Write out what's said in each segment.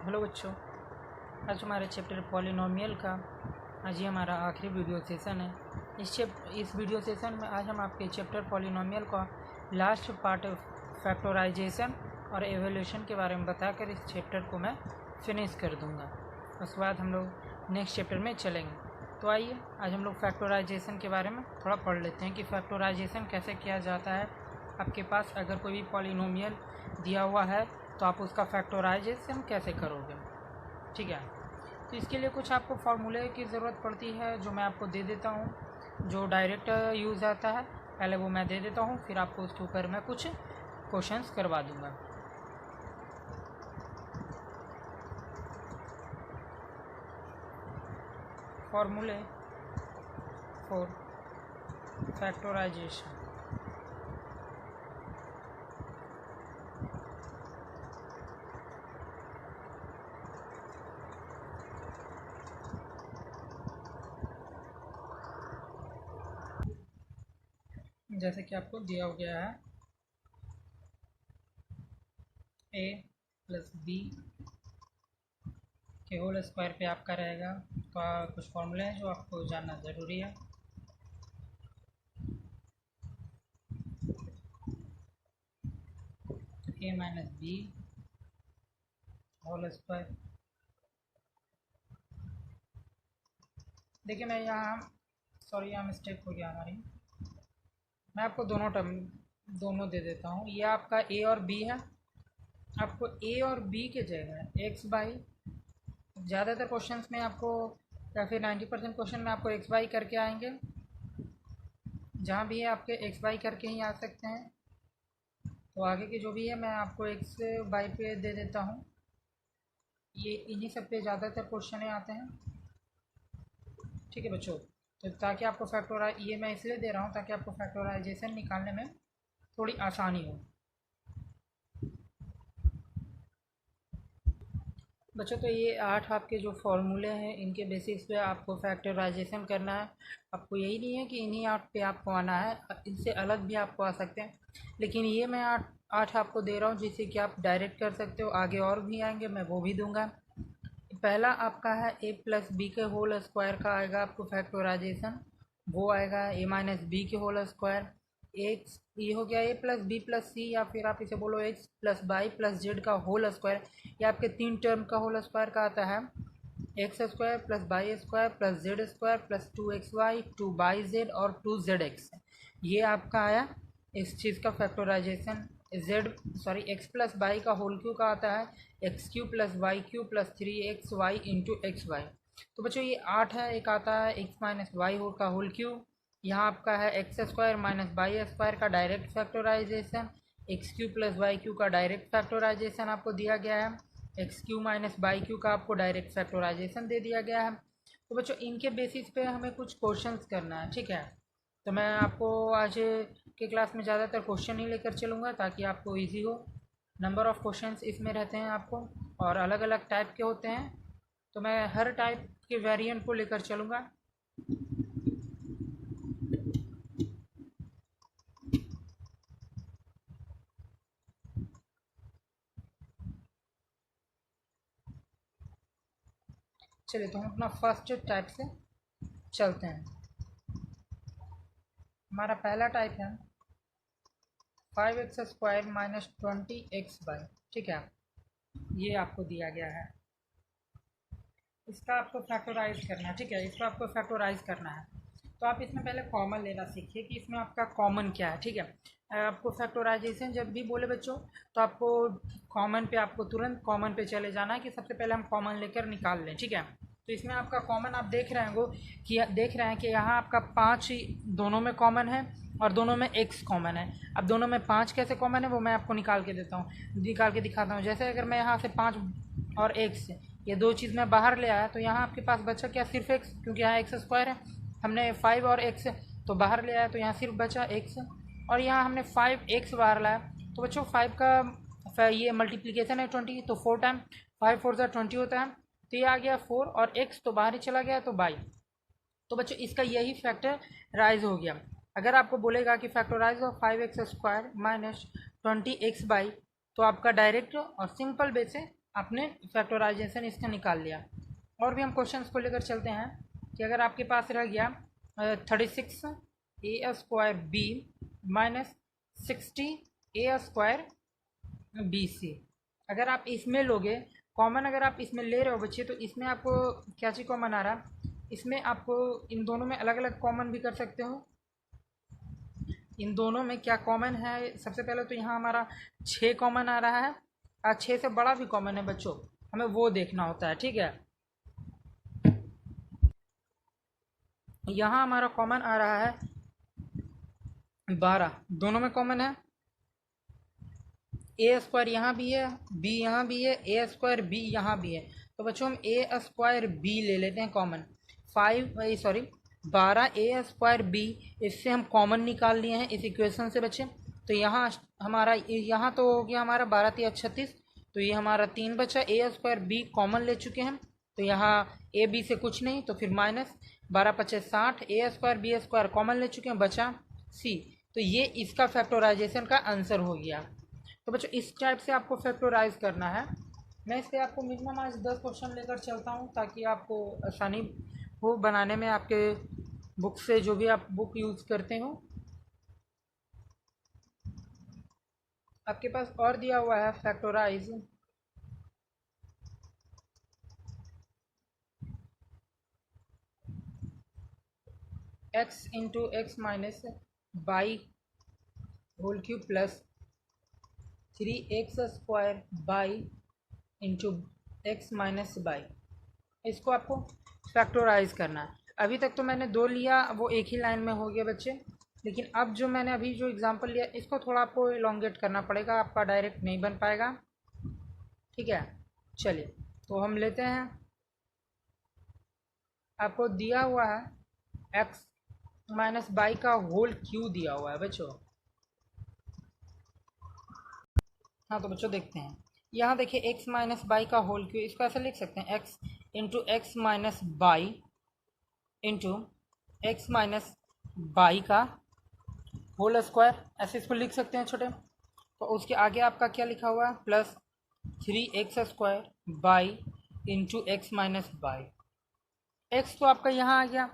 Hello बच्चों, आज हमारे चैप्टर पॉलिनोमियल का आज ये हमारा आखिरी वीडियो सेशन है। इस वीडियो सेशन में आज हम आपके चैप्टर पॉलिनोमियल का लास्ट पार्ट फैक्टराइजेशन और एवोल्यूशन के बारे में बताकर इस चैप्टर को मैं फिनिश कर दूंगा। उसके बाद हम लोग नेक्स्ट चैप्टर में चलेंगे। तो आइए आज हम लोग फैक्टराइजेशन के बारे में थोड़ा पढ़ लेते हैं कि फैक्टराइजेशन कैसे किया जाता है। आपके पास अगर कोई भी पॉलिनोमियल दिया हुआ है तो आप उसका फैक्टराइजेशन कैसे करोगे, ठीक है। तो इसके लिए कुछ आपको फार्मूले की ज़रूरत पड़ती है जो मैं आपको दे देता हूँ, जो डायरेक्ट यूज़ आता है। पहले वो मैं दे देता हूँ, फिर आपको उसके ऊपर मैं कुछ क्वेश्चंस करवा दूँगा। फार्मूले फॉर फैक्टराइजेशन। जैसे कि आपको दिया हो गया है a प्लस बी के होल स्क्वायर पे आपका रहेगा। तो कुछ फॉर्मूले हैं जो आपको जानना ज़रूरी है। a minus b whole square. देखिए मैं यहाँ यहाँ मिस्टेक हो गया हमारी। मैं आपको दोनों दे देता हूँ। ये आपका ए और बी है। आपको ए और बी के जगह एक्स बाई, ज़्यादातर क्वेश्चंस में आपको या फिर 90% क्वेश्चन में आपको एक्स बाई करके आएंगे। जहाँ भी है आपके एक्स बाई करके ही आ सकते हैं। तो आगे के जो भी है मैं आपको एक्स बाई पे दे देता हूँ। ये इन्हीं सब पे ज़्यादातर क्वेश्चन आते हैं, ठीक है बच्चों। तो ताकि आपको ये मैं इसलिए दे रहा हूँ ताकि आपको फैक्टराइजेशन निकालने में थोड़ी आसानी हो। बच्चों तो ये 8 आपके जो फॉर्मूले हैं इनके बेसिस पे आपको फैक्टराइजेशन करना है। आपको यही नहीं है कि इन्हीं 8 पे आपको आना है, इनसे अलग भी आपको आ सकते हैं। लेकिन ये मैं 8 आपको दे रहा हूँ जिससे कि आप डायरेक्ट कर सकते हो। आगे और भी आएंगे, मैं वो भी दूंगा। पहला आपका है ए प्लस बी के होल स्क्वायर का आएगा आपको फैक्टराइजेशन। वो आएगा ए माइनस बी के होल स्क्वायर। एक्स ये हो गया a plus b plus c, या फिर आप इसे बोलो x plus y plus z का होल स्क्वायर। ये आपके 3 टर्म का होल स्क्वायर का आता है। X square plus y square plus z square plus 2xy 2yz और 2zx। ये आपका आया इस चीज़ का फैक्टराइजेशन। एक्स प्लस वाई का होल क्यू का आता है x cube plus y cube plus 3xy into x y. तो बच्चों ये 8 है। एक आता है एक्स माइनस वाई का होल क्यू। यहाँ आपका है x square minus y square का direct factorisation. X cube plus y cube का डायरेक्ट फैक्टराइजेशन आपको दिया गया है। X cube minus y cube का आपको डायरेक्ट फैक्टराइजेशन दे दिया गया है। तो बच्चों इनके बेसिस पे हमें कुछ क्वेश्चंस करना है, ठीक है। तो मैं आपको आज के क्लास में ज़्यादातर क्वेश्चन ही लेकर चलूँगा ताकि आपको इजी हो। नंबर ऑफ़ क्वेश्चंस इसमें रहते हैं आपको, और अलग अलग टाइप के होते हैं। तो मैं हर टाइप के वेरिएंट को लेकर चलूँगा। चलिए तो हम अपना फर्स्ट टाइप से चलते हैं। हमारा पहला टाइप है 5x स्क्वायर माइनस 20x/, ठीक है। ये आपको दिया गया है, इसका आपको फैक्टराइज करना है, ठीक है। इसको आपको फैक्टराइज करना है। तो आप इसमें पहले कॉमन लेना सीखिए कि इसमें आपका कॉमन क्या है, ठीक है। आपको फैक्टराइजेशन जब भी बोले बच्चों तो आपको कॉमन पे आपको तुरंत कॉमन पे चले जाना है कि सबसे पहले हम कॉमन लेकर निकाल लें, ठीक है। तो इसमें आपका कॉमन आप देख रहे हैं कि यहाँ आपका 5 दोनों में कॉमन है और दोनों में x कॉमन है। अब दोनों में 5 कैसे कॉमन है वो मैं आपको निकाल के दिखाता हूँ। जैसे अगर मैं यहाँ से 5 और x, ये दो चीज़ मैं बाहर ले आया तो यहाँ आपके पास बचा क्या, सिर्फ x, क्योंकि यहाँ x स्क्वायर है। हमने 5 और x तो बाहर ले आया तो यहाँ सिर्फ बचा x, और यहाँ हमने 5x बाहर लाया। तो बच्चों 5 का ये मल्टीप्लिकेशन है 20, तो 4 टाइम 5 4 20 होता है। तो ये आ गया 4 और x तो बाहर ही चला गया तो बाई। तो बच्चों इसका यही फैक्टराइज हो गया। अगर आपको बोलेगा कि factorise of 5x square minus 20x/, तो आपका डायरेक्ट और सिंपल वे से आपने फैक्टराइजेशन इसका निकाल लिया। और भी हम क्वेश्चंस को लेकर चलते हैं कि अगर आपके पास रह गया 36 a² b माइनस 60 a²bc। अगर आप इसमें लोगे कॉमन, अगर आप इसमें ले रहे हो बच्चे, तो इसमें आपको क्या चीज़ कॉमन आ रहा है, इसमें आपको इन दोनों में अलग अलग कॉमन भी कर सकते हो। इन दोनों में क्या कॉमन है, सबसे पहले तो यहाँ हमारा 6 कॉमन आ रहा है, और 6 से बड़ा भी कॉमन है बच्चों, हमें वो देखना होता है। ठीक है, यहाँ हमारा कॉमन आ रहा है 12, दोनों में कॉमन है। a² यहाँ भी है, b यहाँ भी है, a² b यहाँ भी है, तो बच्चों हम a² b ले लेते हैं कॉमन। 12a² b, इससे हम कॉमन निकाल लिए हैं इस इक्वेशन से बच्चे। तो यहाँ हमारा, यहाँ तो हो गया हमारा 12 × 36, तो ये हमारा 3 बचा। a² b कॉमन ले चुके हैं, तो यहाँ a b से कुछ नहीं, तो फिर माइनस 12 × 5 = 60, a² b² कॉमन ले चुके हैं, बचा c। तो ये इसका फैक्टराइजेशन का आंसर हो गया। तो बच्चों इस टाइप से आपको फैक्टराइज करना है। मैं इस पर आपको मिनिमम आज 10 क्वेश्चन लेकर चलता हूँ, ताकि आपको आसानी हो बनाने में, आपके बुक से जो भी आप बुक यूज़ करते हो। आपके पास और दिया हुआ है factorize x × x minus y whole cube plus 3x² y into x minus y. इसको आपको फैक्टराइज करना है। अभी तक तो मैंने 2 लिया, वो एक ही लाइन में हो गया बच्चे, लेकिन अब जो मैंने अभी जो एग्जांपल लिया, इसको थोड़ा आपको इलोंगेट करना पड़ेगा, आपका डायरेक्ट नहीं बन पाएगा। ठीक है, चलिए तो हम लेते हैं। आपको दिया हुआ है x माइनस बाई का होल क्यू दिया हुआ है बच्चों। हाँ तो बच्चों देखते हैं, यहाँ देखिए x माइनस बाई का होल क्यू, इसको ऐसे लिख सकते हैं x into x minus by into x minus by का होल स्क्वायर, ऐसे इसको लिख सकते हैं छोटे। तो उसके आगे आपका क्या लिखा हुआ है, plus 3x² y into x minus by. X तो आपका यहाँ आ गया।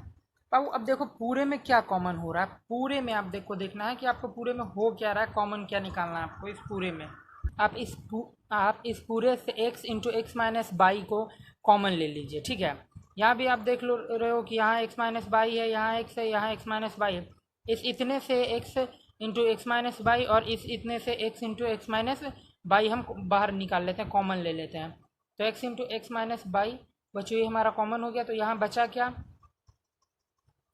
बाबू अब देखो पूरे में क्या कॉमन हो रहा है, पूरे में आप देखना है कि आपको पूरे में हो क्या रहा है, कॉमन क्या निकालना है आपको इस पूरे में। आप इस पूरे से x into x minus by को कॉमन ले लीजिए। ठीक है, यहाँ भी आप देख लो रहे हो कि यहाँ x माइनस बाई है, यहाँ x है, यहाँ x माइनस बाई है। इस इतने से x into x minus by और इस इतने से x into x minus by हम बाहर निकाल लेते हैं, कॉमन ले लेते हैं। तो x into x minus by बच्चों ये हमारा कॉमन हो गया। तो यहाँ बचा क्या,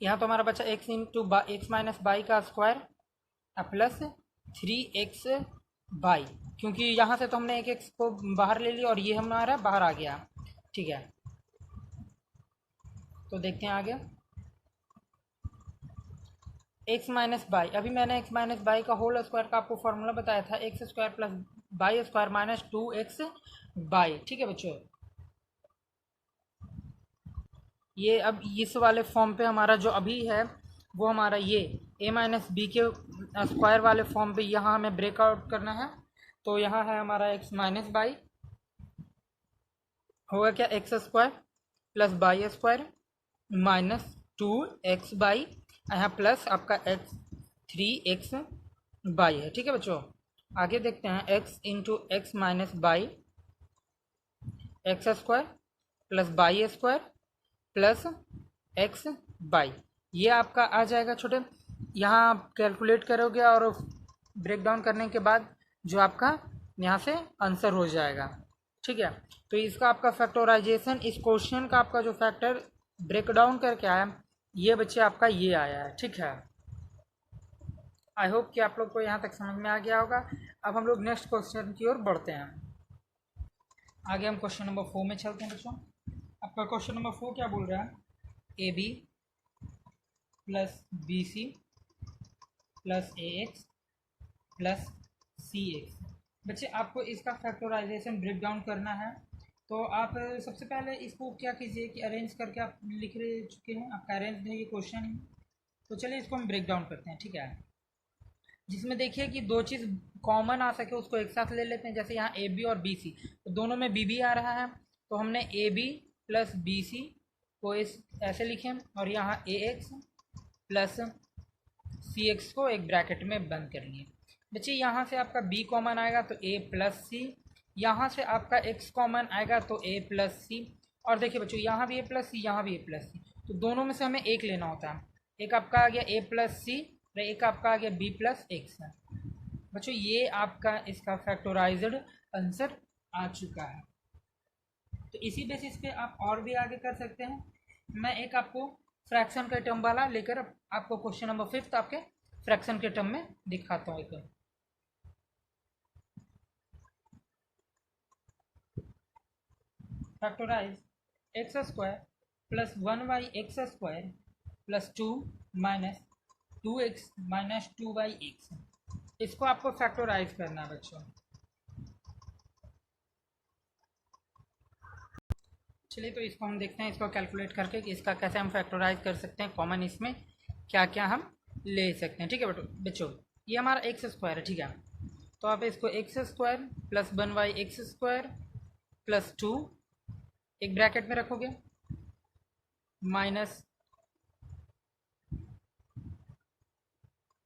यहाँ तो हमारा बचा x into x minus by का स्क्वायर प्लस 3x बाई, क्योंकि यहाँ से तो हमने एक x को बाहर ले लिया और ये हमारा बाहर आ गया। ठीक है, तो देखते हैं आगे। x माइनस बाई, अभी मैंने x माइनस बाई का होल स्क्वायर का आपको फॉर्मूला बताया था, x² plus by square minus 2x by. ठीक है बच्चों, ये अब इस वाले फॉर्म पे हमारा जो अभी है वो हमारा ये a माइनस बी के स्क्वायर वाले फॉर्म पे यहाँ हमें ब्रेकआउट करना है। तो यहाँ है हमारा x माइनस बाई, होगा क्या x² plus by square minus 2x by, यहाँ प्लस आपका 3x बाई है। ठीक है बच्चों, आगे देखते हैं x into x minus by x² plus by square plus x by, ये आपका आ जाएगा छोटे। यहाँ आप कैलकुलेट करोगे और ब्रेक डाउन करने के बाद जो आपका यहाँ से आंसर हो जाएगा। ठीक है, तो इसका आपका फैक्टराइजेशन, इस क्वेश्चन का आपका जो फैक्टर ब्रेक डाउन करके आया, ये बच्चे आपका ये आया है। ठीक है, आई होप कि आप लोग को यहाँ तक समझ में आ गया होगा। अब हम लोग नेक्स्ट क्वेश्चन की ओर बढ़ते हैं। आगे हम क्वेश्चन नंबर 4 में चलते हैं बच्चों। आपका क्वेश्चन नंबर 4 क्या बोल रहा है, AB plus BC plus AX plus CX। बच्चे आपको इसका फैक्टराइजेशन ब्रेक डाउन करना है, तो आप सबसे पहले इसको क्या कीजिए कि अरेंज करके आप लिख रहे चुके हैं, आपका अरेंज है ये क्वेश्चन। तो चलिए इसको हम ब्रेक डाउन करते हैं। ठीक है, जिसमें देखिए कि दो चीज़ कॉमन आ सके उसको एक साथ ले लेते हैं। जैसे यहाँ ए बी और बी सी, तो दोनों में बी बी आ रहा है, तो हमने a b plus b c को इस ऐसे लिखें, और यहाँ a x plus c x को एक ब्रैकेट में बंद कर लिए। बच्चे यहाँ से आपका b कॉमन आएगा तो a प्लस सी, यहाँ से आपका x कॉमन आएगा तो a प्लस सी, और देखिए बच्चों यहाँ भी a प्लस सी, यहाँ भी a प्लस सी, तो दोनों में से हमें एक लेना होता है। एक आपका आ गया a प्लस सी और एक आपका आ गया b प्लस एक्स है। बच्चों ये आपका इसका फैक्टोराइज्ड आंसर आ चुका है। तो इसी बेसिस पे आप और भी आगे कर सकते हैं। मैं एक आपको फ्रैक्शन के टर्म वाला लेकर आपको क्वेश्चन नंबर 5 आपके फ्रैक्शन के टर्म में दिखाता हूँ। एक factorise x square plus 1/x² plus 2 minus 2x minus 2/x, इसको आपको फैक्टोराइज करना है बच्चों। चलिए तो इसको हम देखते हैं, इसको कैलकुलेट करके कि इसका कैसे हम फैक्टोराइज कर सकते हैं, कॉमन इसमें क्या क्या हम ले सकते हैं। ठीक है बच्चों, ये हमारा एक्स स्क्वायर है, ठीक है। तो आप इसको x square plus 1/x² plus 2 एक ब्रैकेट में रखोगे, माइनस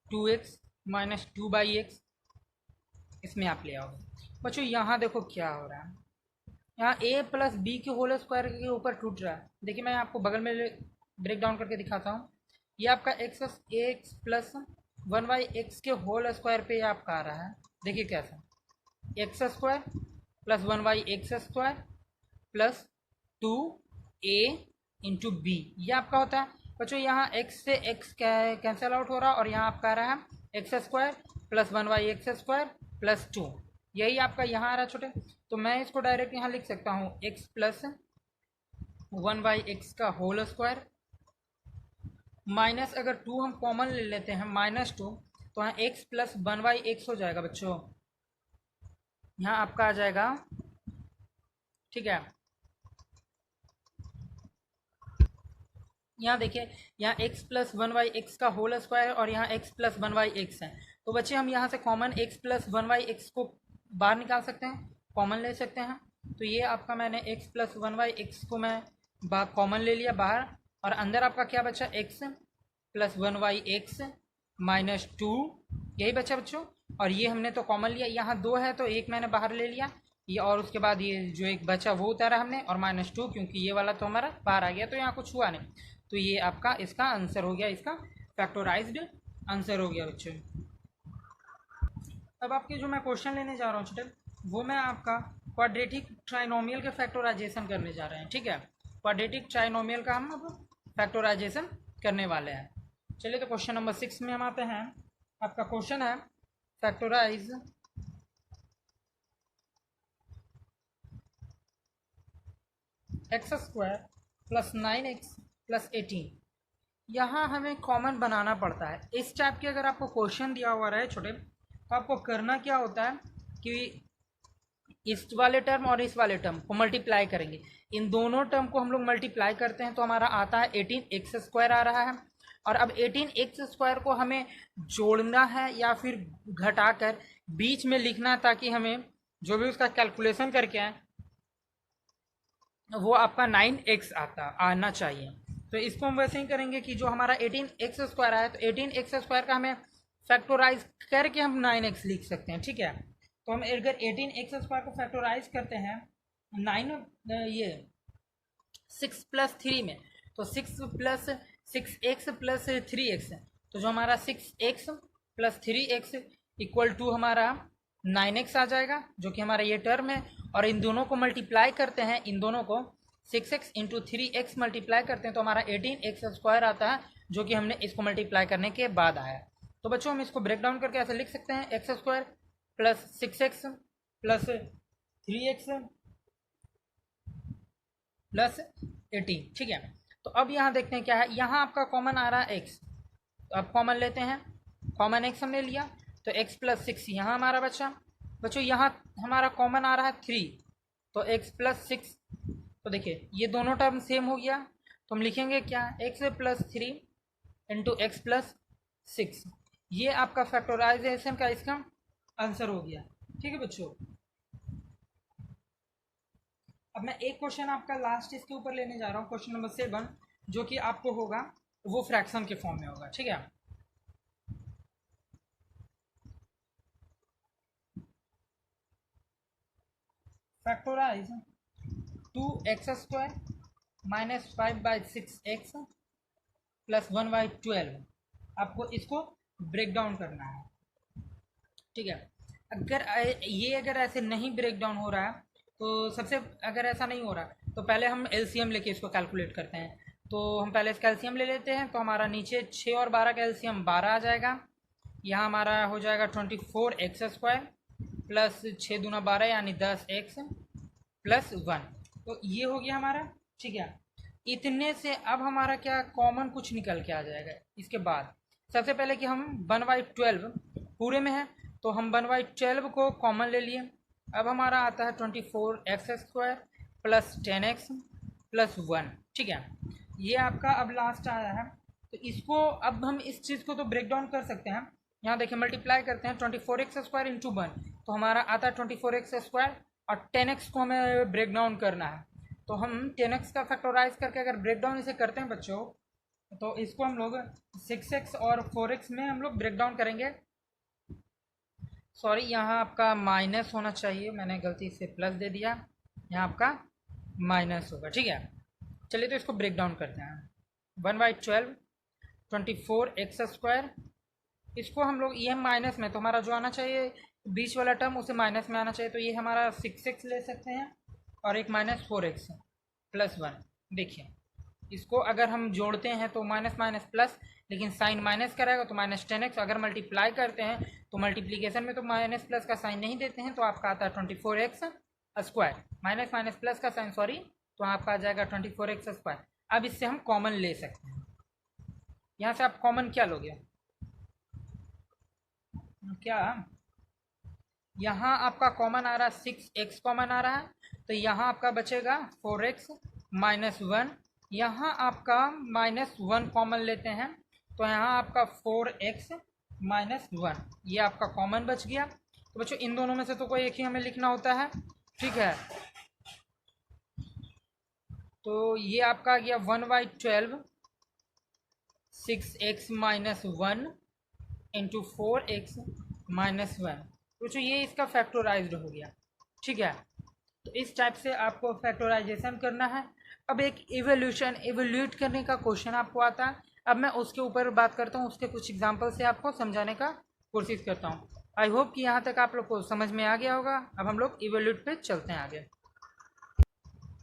2x माइनस 2/x, इसमें आप ले आओगे। बच्चों यहाँ देखो क्या हो रहा है, यहाँ a प्लस बी के होल स्क्वायर के ऊपर टूट रहा है। देखिए मैं आपको बगल में ब्रेक डाउन करके दिखाता हूँ। ये आपका एक्स प्लस 1/x के होल स्क्वायर पे आपका आ रहा है। देखिए कैसा, x square plus 1/x² plus 2a into b, ये आपका होता है। बच्चों यहाँ x से x कैंसिल आउट हो रहा है, और यहाँ आपका आ रहा है x square plus 1/x² plus 2, यही आपका यहाँ आ रहा है छोटे। तो मैं इसको डायरेक्ट यहाँ लिख सकता हूँ x प्लस 1/x का होल स्क्वायर माइनस, अगर 2 हम कॉमन ले लेते हैं -2, तो यहाँ x प्लस 1/x हो जाएगा बच्चों, यहाँ आपका आ जाएगा, ठीक है। यहाँ देखिए, यहाँ x प्लस 1/x का होल स्क्वायर और यहाँ x प्लस 1/x है। तो बच्चे हम यहाँ से कॉमन x प्लस 1/x को बाहर निकाल सकते हैं, कॉमन ले सकते हैं। तो ये आपका मैंने x प्लस 1/x को मैं कॉमन ले लिया बाहर, और अंदर आपका क्या बचा, x प्लस 1/x माइनस 2, यही बचा बच्चों। और ये हमने तो कॉमन लिया, यहाँ 2 है तो एक मैंने बाहर ले लिया ये, और उसके बाद ये जो एक बचा वो उतारा हमने, और -2 क्योंकि ये वाला तो हमारा बाहर आ गया, तो यहाँ कुछ हुआ नहीं। तो ये आपका इसका आंसर हो गया, इसका फैक्टोराइज्ड आंसर हो गया बच्चों। अब आपके जो मैं क्वेश्चन लेने जा रहा हूँ छोटे, वो मैं आपका क्वाड्रेटिक ट्राइनोमियल के फैक्टोराइजेशन करने जा रहे हैं, ठीक है। क्वाड्रेटिक ट्राइनोमियल का हम अब फैक्टोराइजेशन करने वाले हैं। चलिए तो क्वेश्चन नंबर 6 में हम आते हैं। आपका क्वेश्चन है factorise x² plus 9x plus 18, यहाँ हमें कॉमन बनाना पड़ता है। इस टाइप के अगर आपको क्वेश्चन दिया हुआ रहे छोटे, तो आपको करना क्या होता है कि इस वाले टर्म और इस वाले टर्म को मल्टीप्लाई करेंगे। इन दोनों टर्म को हम लोग मल्टीप्लाई करते हैं तो हमारा आता है 18x² आ रहा है। और अब 18x² को हमें जोड़ना है या फिर घटाकर बीच में लिखना है, ताकि हमें जो भी उसका कैलकुलेशन करके आए वो आपका 9x आना चाहिए। तो इसको हम वैसे ही करेंगे कि जो हमारा 18x² आया, तो 18x² का हमें फैक्टोराइज करके हम 9x लिख सकते हैं, ठीक है। तो हम अगर 18x² को फैक्टोराइज करते हैं 6 प्लस 3 में, तो 6 प्लस 6x प्लस 3x, तो जो हमारा 6x plus 3x equal to हमारा 9x आ जाएगा, जो कि हमारा ये टर्म है। और इन दोनों को मल्टीप्लाई करते हैं, इन दोनों को 6x इंटू 3x मल्टीप्लाई करते हैं तो हमारा 18x² आता है, जो कि हमने इसको मल्टीप्लाई करने के बाद आया। तो बच्चों हम इसको ब्रेक डाउन करके ऐसे लिख सकते हैं, x² plus 6x plus 3x plus 18, ठीक है। तो अब यहाँ देखते हैं क्या है, यहाँ आपका कॉमन आ रहा है x, तो अब कॉमन लेते हैं, कॉमन x हमने लिया तो x प्लस 6 यहाँ हमारा बचा। बच्चों यहाँ हमारा कॉमन आ रहा है 3, तो x प्लस 6, तो देखिए ये दोनों टर्म सेम हो गया, तो हम लिखेंगे क्या, x plus 3 into x plus 6, ये आपका फैक्टराइजेशन का इसका आंसर हो गया। ठीक है बच्चों, अब मैं एक क्वेश्चन आपका लास्ट इसके ऊपर लेने जा रहा हूँ, क्वेश्चन नंबर 7, जो कि आपको होगा वो फ्रैक्शन के फॉर्म में होगा। ठीक है, factorise 2x² minus 5/6x plus 1/12। आपको इसको ब्रेक डाउन करना है। ठीक है, अगर ऐसे नहीं ब्रेक डाउन हो रहा है तो सबसे, अगर ऐसा नहीं हो रहा तो पहले हम एलसीएम लेके इसको कैलकुलेट करते हैं। तो हम पहले इसका एलसीएम ले लेते हैं। तो हमारा नीचे 6 और 12 का एलसीएम 12 आ जाएगा। यहाँ हमारा हो जाएगा 24x² प्लस 6 दूना 12 यानी 10x प्लस 1। तो ये हो गया हमारा। ठीक है, इतने से अब हमारा क्या कॉमन कुछ निकल के आ जाएगा। इसके बाद सबसे पहले कि हम 1/12 पूरे में है, तो हम 1/12 को कॉमन ले लिए। अब हमारा आता है 24x² प्लस 10x प्लस 1। ठीक है, ये आपका अब लास्ट आया है। तो इसको अब हम इस चीज़ को तो ब्रेक डाउन कर सकते हैं। यहाँ देखिए मल्टीप्लाई करते हैं 24x² इंटू 1, तो हमारा आता है 24x² और 10x को हमें ब्रेक डाउन करना है। तो हम 10x का फैक्टराइज करके अगर ब्रेक डाउन इसे करते हैं बच्चों, तो इसको हम लोग 6x और 4x में हम लोग ब्रेक डाउन करेंगे। सॉरी, यहाँ आपका माइनस होना चाहिए, मैंने गलती से प्लस दे दिया, यहाँ आपका माइनस होगा। ठीक है, चलिए तो इसको ब्रेक डाउन करते हैं। 1/12 24x², इसको हम लोग ये माइनस में, तो हमारा जो आना चाहिए बीच वाला टर्म उसे माइनस में आना चाहिए। तो ये हमारा 6x ले सकते हैं और एक माइनस 4x प्लस 1। देखिए इसको अगर हम जोड़ते हैं तो माइनस माइनस प्लस, लेकिन साइन माइनस करेगा तो माइनस 10x। अगर मल्टीप्लाई करते हैं तो मल्टीप्लीकेशन में तो माइनस प्लस का साइन नहीं देते हैं, तो आपका आता है 24x² माइनस माइनस प्लस का साइन, सॉरी, तो आपका आ जाएगा 24x²। अब इससे हम कॉमन ले सकते हैं। यहाँ से आप कॉमन क्या लोगे, क्या यहाँ आपका कॉमन आ रहा है 6x कॉमन आ रहा है, तो यहाँ आपका बचेगा 4x माइनस 1। यहाँ आपका माइनस 1 कॉमन लेते हैं, तो यहाँ आपका 4x माइनस 1 ये आपका कॉमन बच गया। तो बच्चों इन दोनों में से तो कोई एक ही हमें लिखना होता है। ठीक है, तो ये आपका आ गया 1/12 6x minus 1 into 4x minus 1। तो ये इसका फैक्टराइज्ड हो गया। ठीक है, तो इस टाइप से आपको फैक्टराइजेशन करना है। अब एक इवोल्यूट करने का क्वेश्चन आपको आता है। अब मैं उसके ऊपर बात करता हूँ, उसके कुछ एग्जांपल से आपको समझाने का कोशिश करता हूँ। आई होप कि यहाँ तक आप लोग को समझ में आ गया होगा। अब हम लोग इवोल्यूट पे चलते हैं आगे।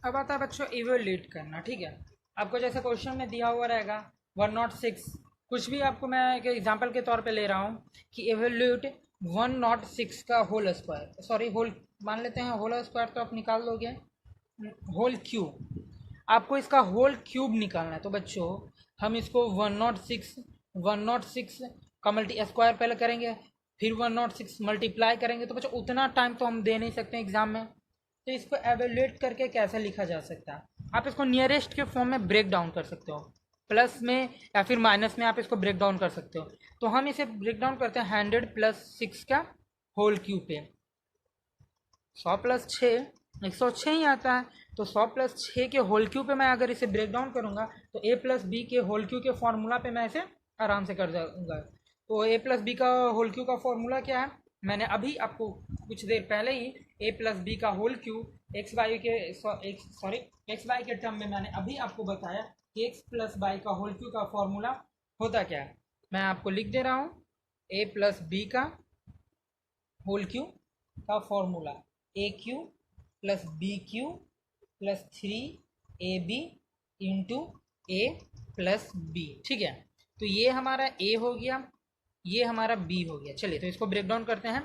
अब आता है बच्चों इवोल्यूट करना। ठीक है, आपको जैसे क्वेश्चन में दिया हुआ रहेगा 106, कुछ भी आपको मैं एक एग्जांपल के तौर पे ले रहा हूँ कि इवोल्यूट 106 का होल स्क्वायर, सॉरी होल मान लेते हैं, होल स्क्वायर तो आप निकाल दोगे, होल क्यूब, आपको इसका होल क्यूब निकालना है। तो बच्चों हम इसको 106 का मल्टी स्क्वायर पहले करेंगे, फिर 106 मल्टीप्लाई करेंगे। तो बच्चों उतना टाइम तो हम दे नहीं सकते एग्जाम में, तो इसको एवेल्यूएट करके कैसे लिखा जा सकता है, आप इसको नियरेस्ट के फॉर्म में ब्रेक डाउन कर सकते हो, प्लस में या फिर माइनस में आप इसको ब्रेक डाउन कर सकते हो। तो हम इसे ब्रेक डाउन करते हैं 100 + 6 का होल क्यूब पे। 100 + 6 106 ही आता है। तो 100 + 6 के होल क्यूब पे मैं अगर इसे ब्रेक डाउन करूँगा तो a + b के होल क्यूब के फॉर्मूला पे मैं इसे आराम से कर दूँगा। तो a + b का होल क्यूब का फॉर्मूला क्या है, मैंने अभी आपको कुछ देर पहले ही a + b का होल क्यूब एक्स वाई के टर्म में मैंने अभी आपको बताया कि x + y का होल क्यूब का फॉर्मूला होता क्या है। मैं आपको लिख दे रहा हूँ, a + b का होल क्यूब का formula AQ + BQ + 3AB into A + B। ठीक है, तो ये हमारा A हो गया, ये हमारा B हो गया। चलिए तो इसको ब्रेक डाउन करते हैं।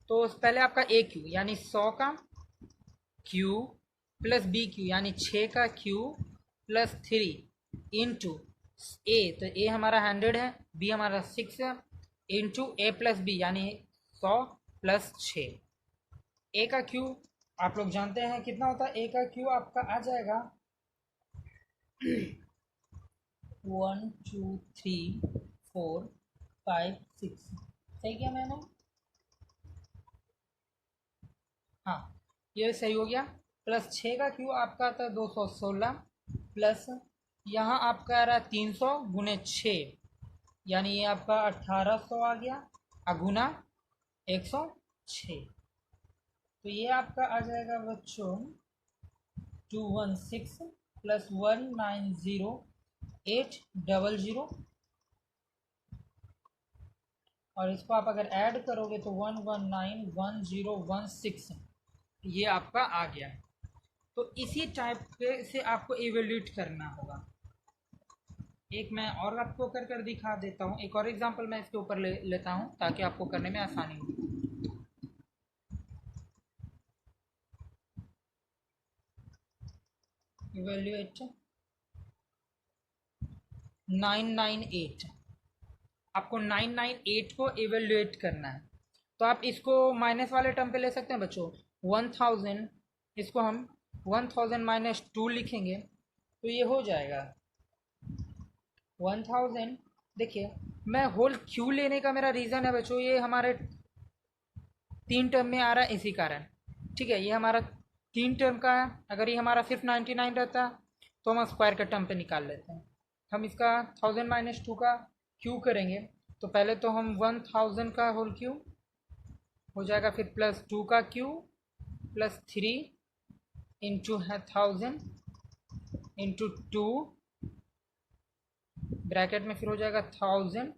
तो पहले आपका AQ यानी 100 का क्यू प्लस BQ यानी 6 का क्यू प्लस 3 इंटू A, तो A हमारा 100 है, B हमारा 6 है, इंटू A + B यानी 100 + 6। A का क्यू आप लोग जानते हैं कितना होता है, A का क्यू आपका आ जाएगा 1 2 3 4 5 6 सही किया मैंने? हाँ, ये सही हो गया। प्लस 6 का क्यू आपका आता है 216, प्लस यहाँ आपका आ रहा है 300 गुने 6, यानी ये आपका 1800 आ गया, अगुना 106। तो ये आपका आ जाएगा बच्चों 216 प्लस 190800, और इसको आप अगर ऐड करोगे तो 1191016, ये आपका आ गया। तो इसी टाइप के से आपको इवेल्यूट करना होगा। एक मैं और आपको कर दिखा देता हूँ, एक और एग्जांपल मैं इसके ऊपर लेता हूँ ताकि आपको करने में आसानी हो। इवेल्यूएट 998, आपको 998 को इवेल्यूएट करना है। तो आप इसको माइनस वाले टर्म पे ले सकते हैं बच्चों। 1000, इसको हम 1000 माइनस 2 लिखेंगे तो ये हो जाएगा 1000। देखिए, मैं होल क्यू लेने का मेरा रीज़न है बच्चों, ये हमारे 3 टर्म में आ रहा है इसी कारण। ठीक है, ये हमारा 3 टर्म का है। अगर ये हमारा सिर्फ 99 रहता तो हम स्क्वायर के टर्म पे निकाल लेते हैं। हम इसका 1000 माइनस 2 का क्यू करेंगे तो पहले तो हम 1000 का होल क्यू हो जाएगा, फिर प्लस 2 का क्यू प्लस 3 इंटू है 1000 इंटू 2 ब्रैकेट में, फिर हो जाएगा 1000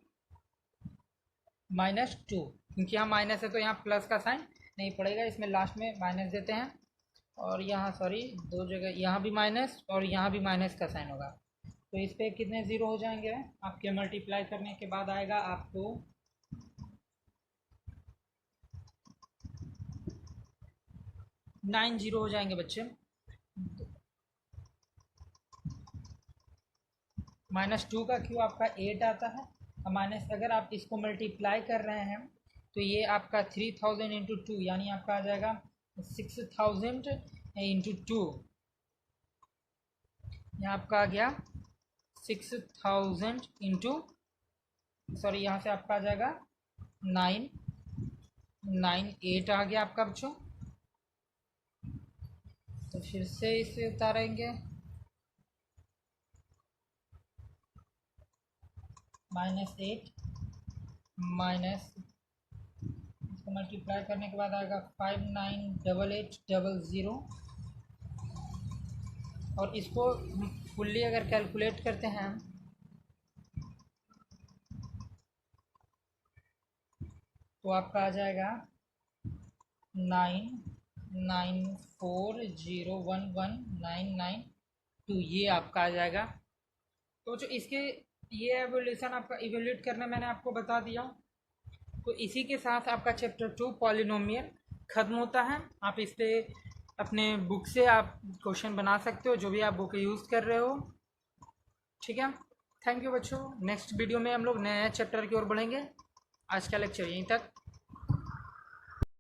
माइनस 2, क्योंकि यहाँ माइनस है तो यहाँ प्लस का साइन नहीं पड़ेगा, इसमें लास्ट में माइनस देते हैं। और यहाँ सॉरी, दो जगह यहाँ भी माइनस और यहाँ भी माइनस का साइन होगा। तो इस पर कितने ज़ीरो हो जाएंगे आपके मल्टीप्लाई करने के बाद? आएगा आपको 9 ज़ीरो हो जाएंगे बच्चे। माइनस 2 का क्यू आपका 8 आता है, और माइनस अगर आप इसको मल्टीप्लाई कर रहे हैं तो ये आपका 3000 इंटू 2, यानी आपका आ जाएगा 6000 इंटू 2, यहाँ आपका आ गया 6000 इंटू, सॉरी यहाँ से आपका आ जाएगा 998 आ गया आपका बच्चों। तो फिर से इसे उतारेंगे, -8 माइनस, इसको मल्टीप्लाई करने के बाद आएगा 598800, और इसको फुल्ली अगर कैलकुलेट करते हैं तो आपका आ जाएगा 994011992, ये आपका आ जाएगा। तो जो इसके ये एवोल्यूशन आपका इवेल्यूट करना मैंने आपको बता दिया। तो इसी के साथ आपका चैप्टर 2 पॉलिनोमियल ख़त्म होता है। आप इस पर अपने बुक से आप क्वेश्चन बना सकते हो, जो भी आप बुक यूज़ कर रहे हो। ठीक है, थैंक यू बच्चों। नेक्स्ट वीडियो में हम लोग नए चैप्टर की ओर बढ़ेंगे। आज का लेक्चर यहीं तक।